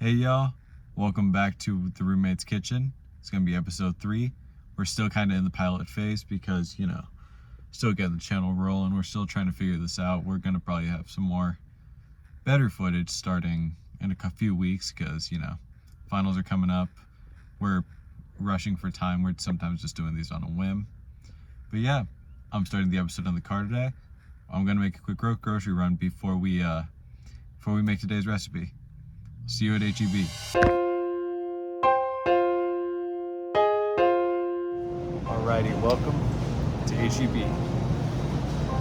Hey y'all, welcome back to the Roommate's Kitchen. It's gonna be episode 3. We're still kind of in the pilot phase because, still getting the channel rolling. We're still trying to figure this out. We're gonna probably have some more better footage starting in a few weeks because, finals are coming up. We're rushing for time. We're sometimes just doing these on a whim. But yeah, I'm starting the episode in the car today. I'm gonna make a quick grocery run before we make today's recipe. See you at HEB. Alrighty, welcome to HEB.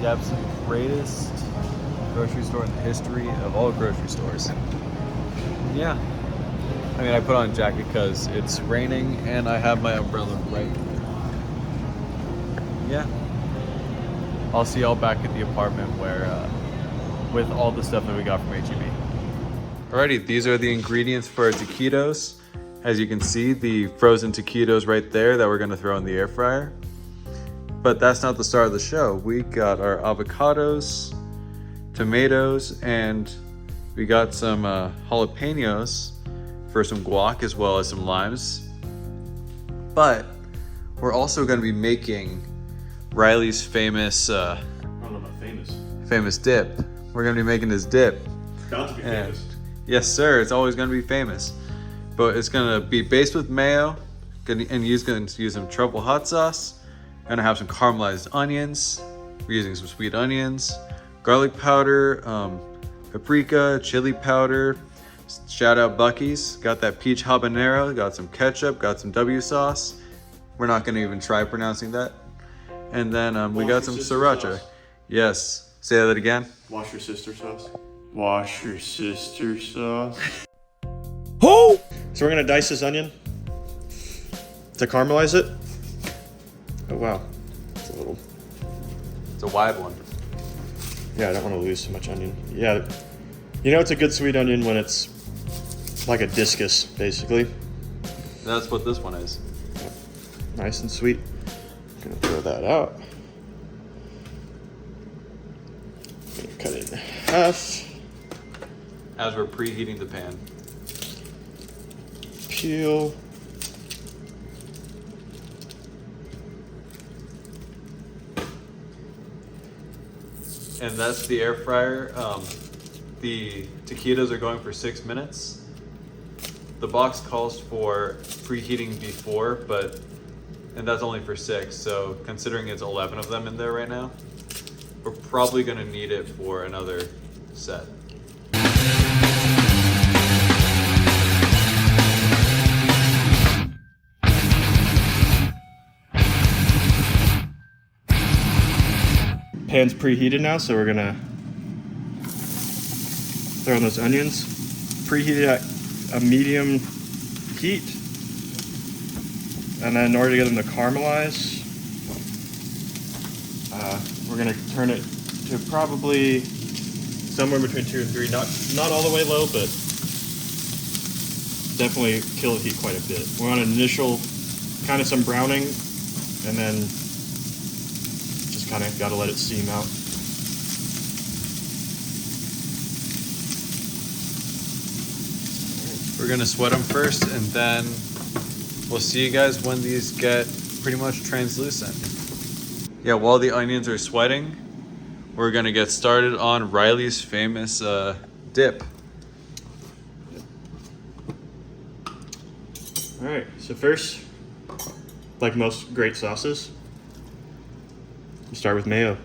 The absolute greatest grocery store in the history of all grocery stores. Yeah. I mean, I put on a jacket because it's raining and I have my umbrella right here. Yeah. I'll see y'all back at the apartment where, with all the stuff that we got from HEB. Alrighty, these are the ingredients for our taquitos. As you can see, the frozen taquitos right there that we're gonna throw in the air fryer. But that's not the start of the show. We got our avocados, tomatoes, and we got some jalapenos for some guac as well as some limes. But we're also gonna be making Riley's famous, I don't know about famous dip. We're gonna be making this dip. Bound to be famous. Yes, sir. It's always going to be famous, but it's going to be based with mayo, and going to use some Truff Hot Sauce. Going to have some caramelized onions. We're using some sweet onions, garlic powder, paprika, chili powder. Shout out Buccees. Got that peach habanero. Got some ketchup. Got some W sauce. We're not going to even try pronouncing that. And then we got some sriracha. Sauce. Yes. Say that again. Wash your sister sauce. Wash your sister sauce. Oh! So we're gonna dice this onion to caramelize it. Oh wow, it's a little. It's a wide one. Yeah, I don't want to lose too much onion. Yeah, it's a good sweet onion when it's like a discus, basically. That's what this one is. Nice and sweet. Gonna throw that out. Gonna cut it in half. As we're preheating the pan. Peel. And that's the air fryer. The taquitos are going for 6 minutes. The box calls for preheating before, and that's only for 6. So considering it's 11 of them in there right now, we're probably gonna need it for another set. Pan's preheated now, so we're gonna throw in those onions. Preheated at a medium heat. And then in order to get them to caramelize, we're gonna turn it to probably somewhere between 2 and 3. Not all the way low, but definitely kill the heat quite a bit. We're on an initial kind of some browning, and then just kind of got to let it steam out. We're gonna sweat them first, and then we'll see you guys when these get pretty much translucent. Yeah, while the onions are sweating, we're gonna get started on Riley's famous dip. All right, so first, like most great sauces, you start with mayo.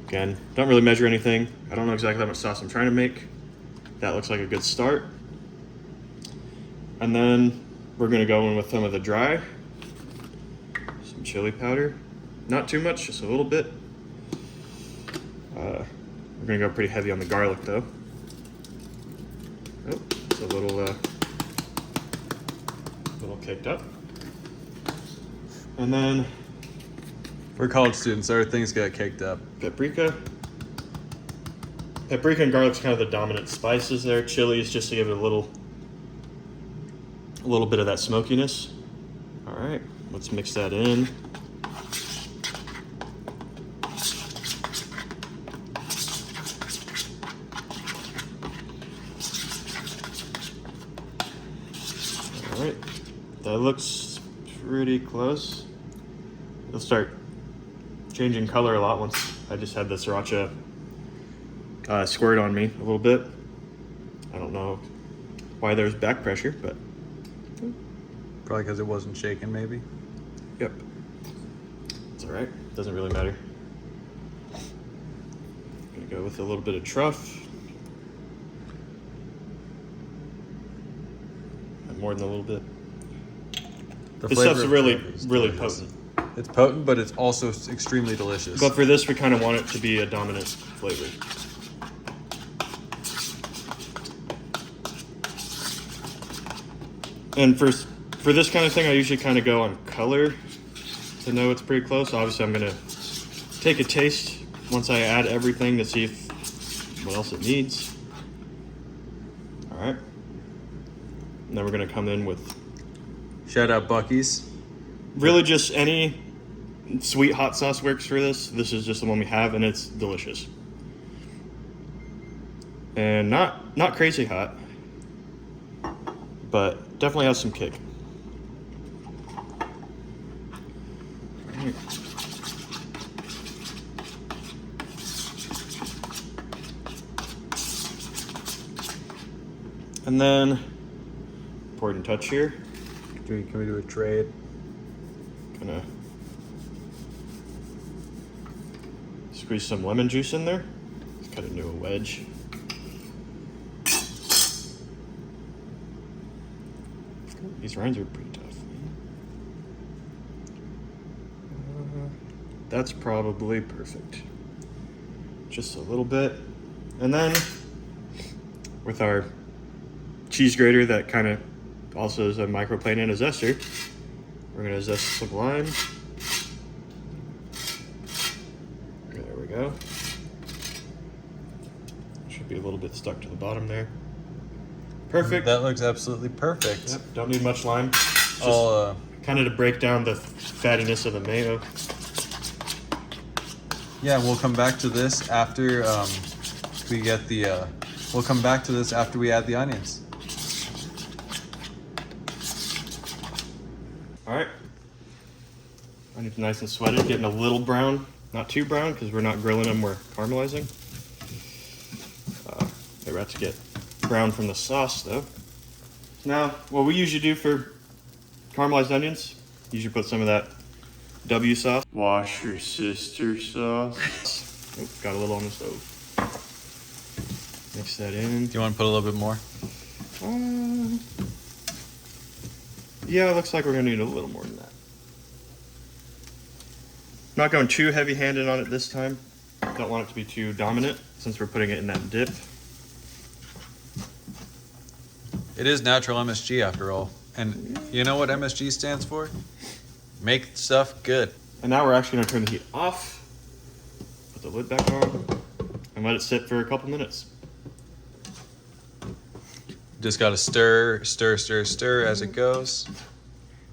Again, don't really measure anything. I don't know exactly how much sauce I'm trying to make. That looks like a good start. And then we're gonna go in with some of the dry. Some chili powder. Not too much, just a little bit. We're gonna go pretty heavy on the garlic though. Oh, it's a little caked up. And then We're college students, our things get caked up. paprika. Paprika and garlic's kind of the dominant spices there. Chili is just to give it a little bit of that smokiness. All right, let's mix that in. That looks pretty close. It'll start changing color a lot once I just had the Sriracha squirt on me a little bit. I don't know why there's back pressure, but Probably because it wasn't shaken, maybe. yep. It's all right. Doesn't really matter. Gonna go with a little bit of truff. And more than a little bit. The This flavor stuff's of really, truff is really delicious. potent. It's potent, but it's also extremely delicious. But for this, we kind of want it to be a dominant flavor. And for this kind of thing, I usually kind of go on color to know it's pretty close. Obviously, I'm gonna take a taste once I add everything to see what else it needs. All right. And then we're gonna come in with Shout out Buccees. really just any sweet hot sauce works for this. This is just the one we have, and it's delicious. And not crazy hot, but definitely has some kick. Alright. And then, important touch here, Can we do a trade? gonna squeeze some lemon juice in there. Let's cut it into a wedge. These rinds are pretty tough. That's probably perfect. Just a little bit. And then with our cheese grater that kind of also is a microplane and a zester, we're gonna zest some lime. There we go. Should be a little bit stuck to the bottom there. Perfect. That looks absolutely perfect. Yep, don't need much lime. Just I'll, kind of to break down the fattiness of the mayo. yeah, we'll come back to this after we get the. We'll come back to this after we add the onions. All right. Onions nice and sweated, getting a little brown, not too brown because we're not grilling them, we're caramelizing. They're about to get brown from the sauce though. Now, what we usually do for caramelized onions, usually put some of that W sauce. Worcestershire sauce. Oh, got a little on the stove. Mix that in. Do you want to put a little bit more? Yeah, it looks like we're gonna need a little more than that. Not going too heavy-handed on it this time. Don't want it to be too dominant since we're putting it in that dip. It is natural MSG after all. And you know what MSG stands for? Make stuff good. And now we're actually gonna turn the heat off, put the lid back on, and let it sit for a couple minutes. Just gotta stir as it goes.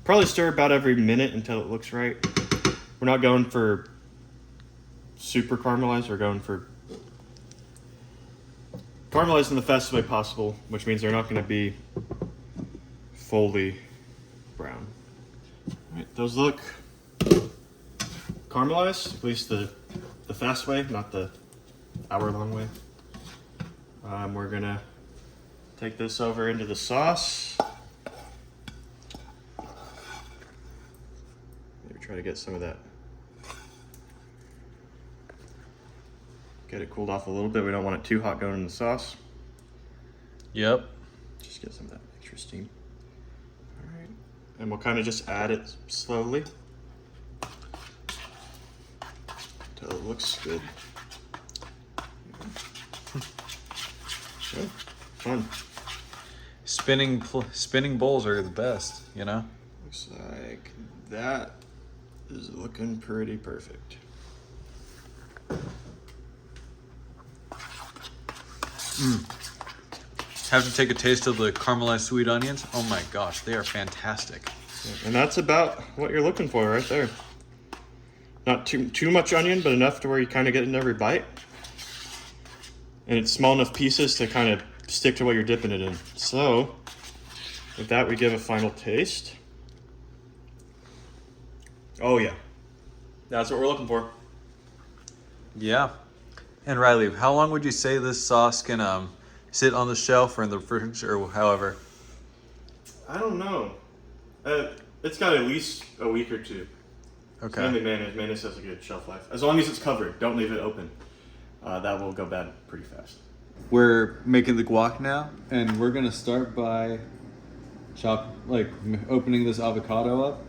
Probably stir about every minute until it looks right. We're not going for super caramelized, we're going for caramelized in the fastest way possible, which means they're not gonna be fully brown. All right, those look caramelized, at least the fast way, not the hour-long way. We're gonna take this over into the sauce. Maybe try to get some of that. Get it cooled off a little bit. We don't want it too hot going in the sauce. Yep. Just get some of that extra steam. All right. And we'll kind of just add it slowly until it looks good. Okay. Fun. Spinning bowls are the best, you know? Looks like that is looking pretty perfect. Have to take a taste of the caramelized sweet onions. Oh my gosh, they are fantastic. And that's about what you're looking for right there. Not too much onion, but enough to where you kind of get in every bite. And it's small enough pieces to kind of stick to what you're dipping it in. So, with that, we give a final taste. Oh yeah, that's what we're looking for. Yeah. And Riley, how long would you say this sauce can sit on the shelf or in the fridge or however? I don't know. It's got at least a week or two. It's Okay. mainly mayonnaise. Mayonnaise has a good shelf life. As long as it's covered, don't leave it open. That will go bad pretty fast. We're making the guac now, and we're gonna start by opening this avocado up.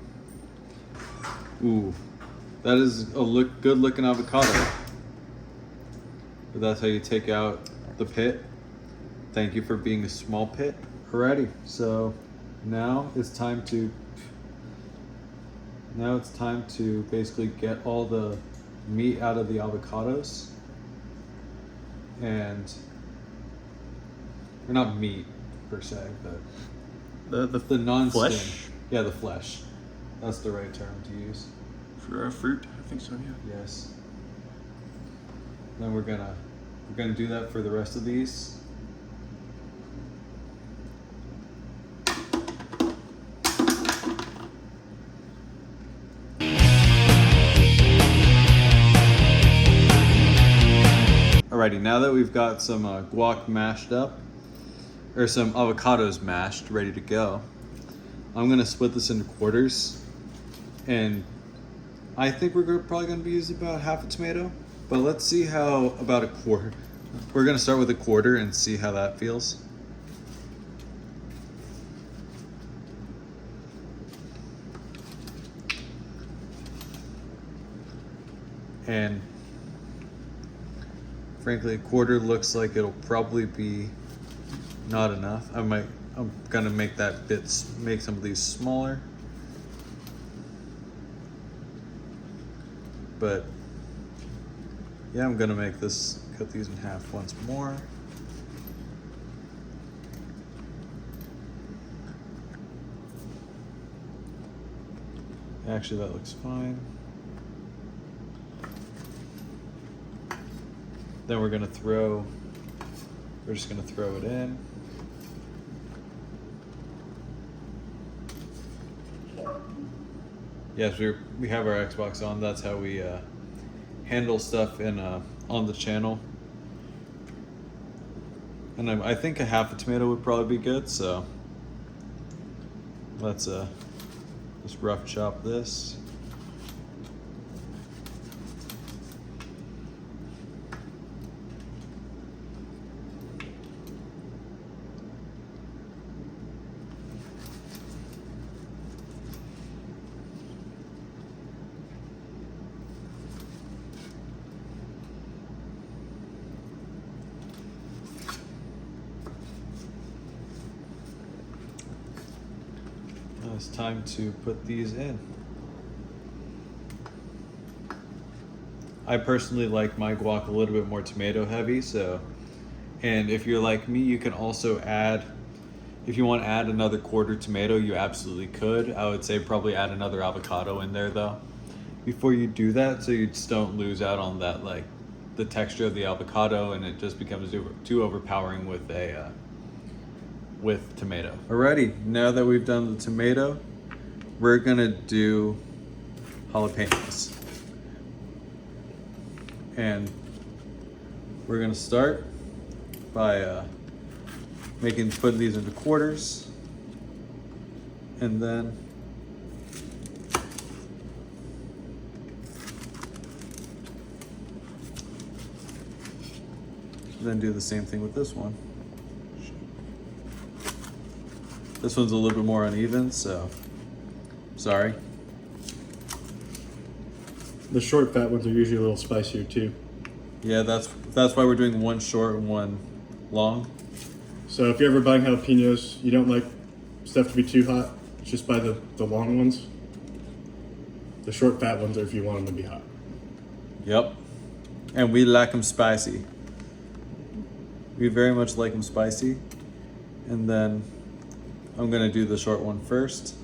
Ooh, that is a good looking avocado. But that's how you take out the pit. Thank you for being a small pit. Alrighty, so now it's time to basically get all the meat out of the avocados. And or not meat per se, but the non-skin. flesh? Yeah, the flesh. That's the right term to use. For a fruit, I think so. Yeah. Yes. Then we're gonna do that for the rest of these. Alrighty, now that we've got some guac mashed up, or some avocados mashed, ready to go, I'm gonna split this into quarters, and I think we're probably gonna be using about half a tomato, but let's see how about a quarter. We're gonna start with a quarter and see how that feels. And frankly, a quarter looks like it'll probably be not enough. I'm gonna make make some of these smaller. But yeah, I'm gonna cut these in half once more. Actually, that looks fine. Then we're just gonna throw it in. Yes, we have our Xbox on. That's how we handle stuff on the channel. And I think a half a tomato would probably be good. So let's just rough chop this. It's time to put these in. I personally like my guac a little bit more tomato heavy, and if you're like me, you can also add, if you want to add another quarter tomato, you absolutely could. I would say probably add another avocado in there though, before you do that, so you just don't lose out on that, the texture of the avocado, and it just becomes too overpowering with tomato. Alrighty, now that we've done the tomato, we're gonna do jalapenos. And we're gonna start by putting these into quarters, and then do the same thing with this one. This one's a little bit more uneven, so sorry. The short fat ones are usually a little spicier too. Yeah, that's why we're doing one short and one long. So if you're ever buying jalapenos, you don't like stuff to be too hot, just buy the long ones. The short fat ones are if you want them to be hot. Yep. And we like them spicy. We very much like them spicy. And then I'm gonna do the short one first.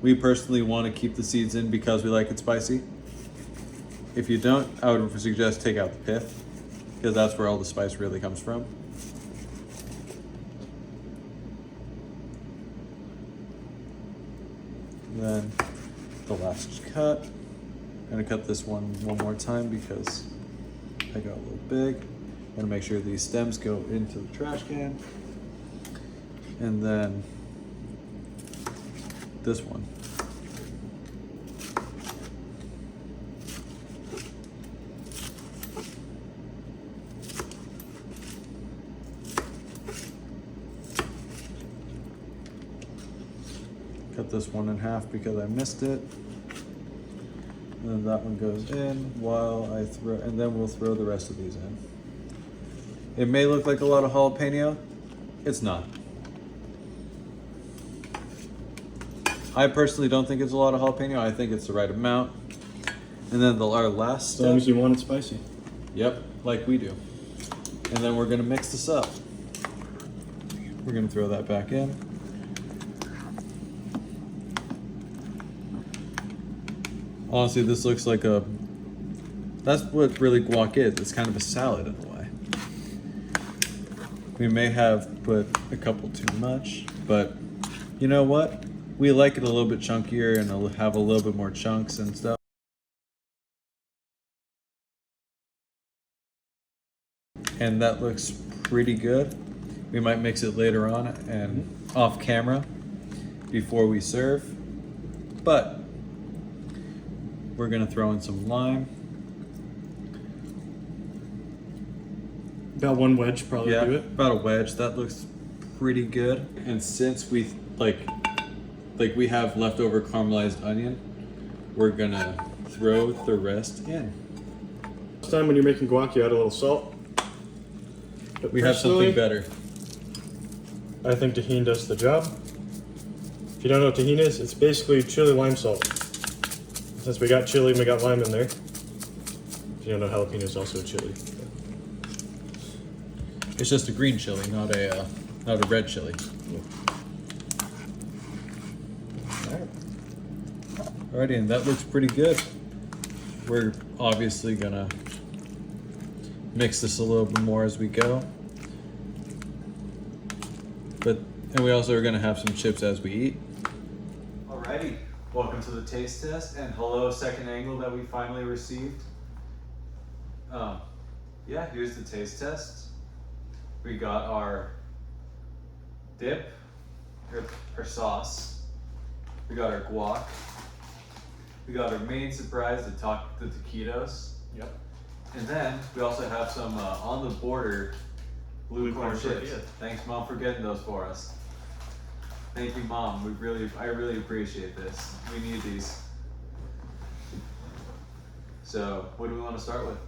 We personally want to keep the seeds in because we like it spicy. If you don't, I would suggest take out the pith, because that's where all the spice really comes from. Then the last cut. I'm gonna cut this one more time because I got a little big. I'm gonna make sure these stems go into the trash can. And then this one. Cut this one in half because I missed it. And then that one goes in while I throw, and then we'll throw the rest of these in. It may look like a lot of jalapeno. It's not. I personally don't think it's a lot of jalapeno. I think it's the right amount. And then our last As long as step. you want it spicy. Yep, like we do. And then we're gonna mix this up. We're gonna throw that back in. Honestly, this looks like that's what really guac is. It's kind of a salad in a way. We may have put a couple too much, but you know what? We like it a little bit chunkier and have a little bit more chunks and stuff. And that looks pretty good. We might mix it later on and off camera before we serve, but we're gonna throw in some lime. About one wedge probably Yeah, do it. about a wedge. That looks pretty good. And since we like we have leftover caramelized onion, we're gonna throw the rest in. Next time when you're making guac, you add a little salt. But We have something better. I think Tejin does the job. If you don't know what Tejin is, it's basically chili lime salt. Since we got chili and we got lime in there. If you don't know, jalapeno is also a chili. It's just a green chili, not a red chili. Alrighty, and that looks pretty good. We're obviously gonna mix this a little bit more as we go. And we also are gonna have some chips as we eat. Alrighty, welcome to the taste test, and hello, second angle that we finally received. Yeah, here's the taste test. We got our dip, our sauce. We got our guac. We got our main surprise, the taquitos. Yep. And then we also have some on the border blue corn chips. tortillas. Thanks, Mom, for getting those for us. Thank you, Mom. I really appreciate this. We need these. So, what do we want to start with?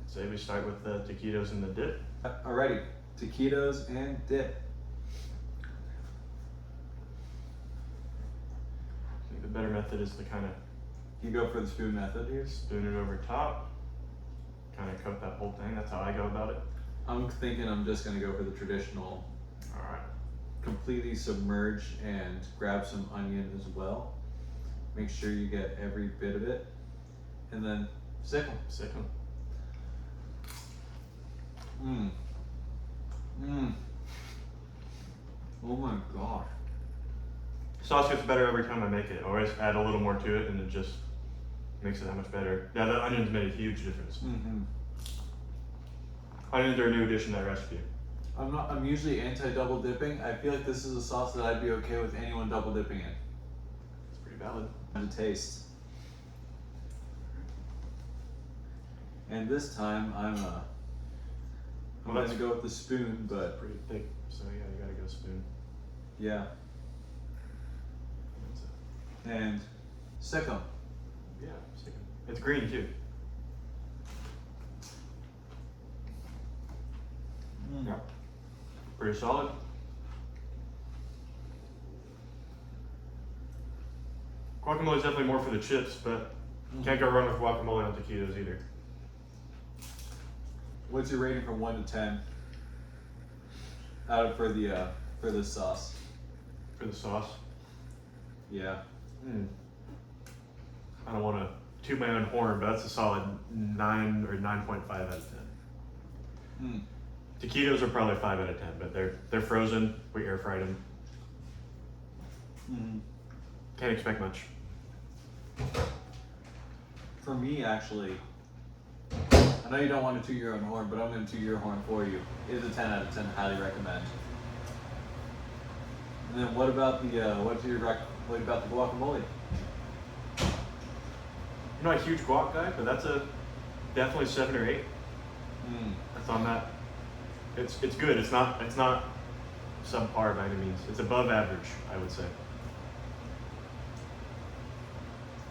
Say we start with the taquitos and the dip. Alrighty, taquitos and dip. I think the better method is to kind of You go for the spoon method here. spoon it over top, kind of coat that whole thing. That's how I go about it. I'm thinking I'm just gonna go for the traditional, All right. completely submerge and grab some onion as well. Make sure you get every bit of it, and then sick 'em. Sick 'em. Oh my gosh. Sauce gets better every time I make it. I always add a little more to it, and it just makes it that much better. Yeah, the onions made a huge difference. Onions are a new addition to that recipe. I'm usually anti double dipping. I feel like this is a sauce that I'd be okay with anyone double dipping in. It's pretty valid. And to taste. And this time I'm Well, gonna that's go with the spoon, but pretty thick, so yeah, you gotta go spoon. yeah. And sick 'em. Yeah, sick 'em. It's green too. Yeah. Pretty solid. Guacamole is definitely more for the chips, but can't go wrong with guacamole on taquitos either. What's your rating from 1 to 10? For this sauce. For the sauce. Yeah. I don't want to toot my own horn, but that's a solid 9 or 9.5 out of 10. Taquitos are probably 5 out of 10, but they're frozen. We air fried them. Can't expect much. For me, actually, I know you don't want to toot your own horn, but I'm going to toot your horn for you. It is a 10 out of 10. Highly recommend. And then what about the what about the guacamole? I'm not a huge guac guy, but that's a definitely 7 or 8. That's on that. It's good. It's not subpar by any means. It's above average, I would say.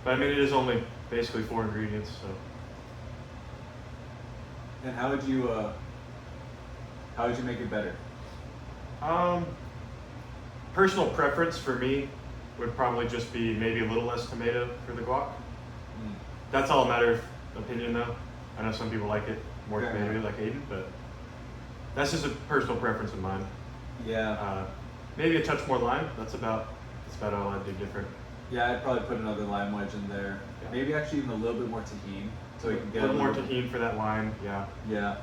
But I mean, it is only basically 4 ingredients, so. And how would you make it better? Personal preference for me would probably just be maybe a little less tomato for the guac. That's all a matter of opinion, though. I know some people like it more tomato, like Aiden, but that's just a personal preference of mine. Yeah. Maybe a touch more lime. That's about all I'd do different. Yeah, I'd probably put another lime wedge in there. Yeah. Maybe actually even a little bit more tahini, so we can get a little more tahini for that lime. Yeah. Yeah.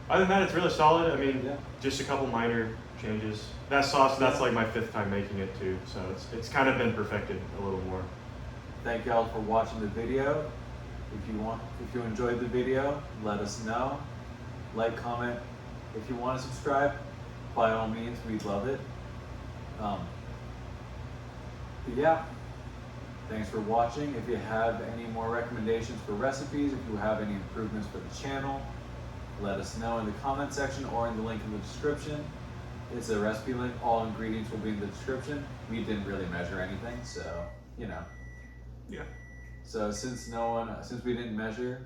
Other than that, it's really solid. I mean, yeah. Just a couple minor changes. That sauce, that's like my 5th time making it too, so it's kind of been perfected a little more. Thank y'all for watching the video. If you enjoyed the video, let us know. Like, comment. If you want to subscribe, by all means, we'd love it. But yeah, thanks for watching. If you have any more recommendations for recipes, if you have any improvements for the channel, let us know in the comment section or in the link in the description. It's a recipe link. All ingredients will be in the description. We didn't really measure anything, so, you know. Yeah. So since we didn't measure,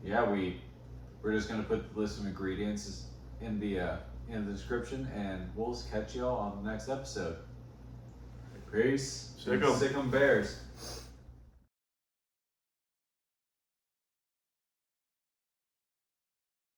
yeah, we're just gonna put the list of ingredients in the description, and we'll catch y'all on the next episode. Peace. Sick 'em. Sick 'em Bears.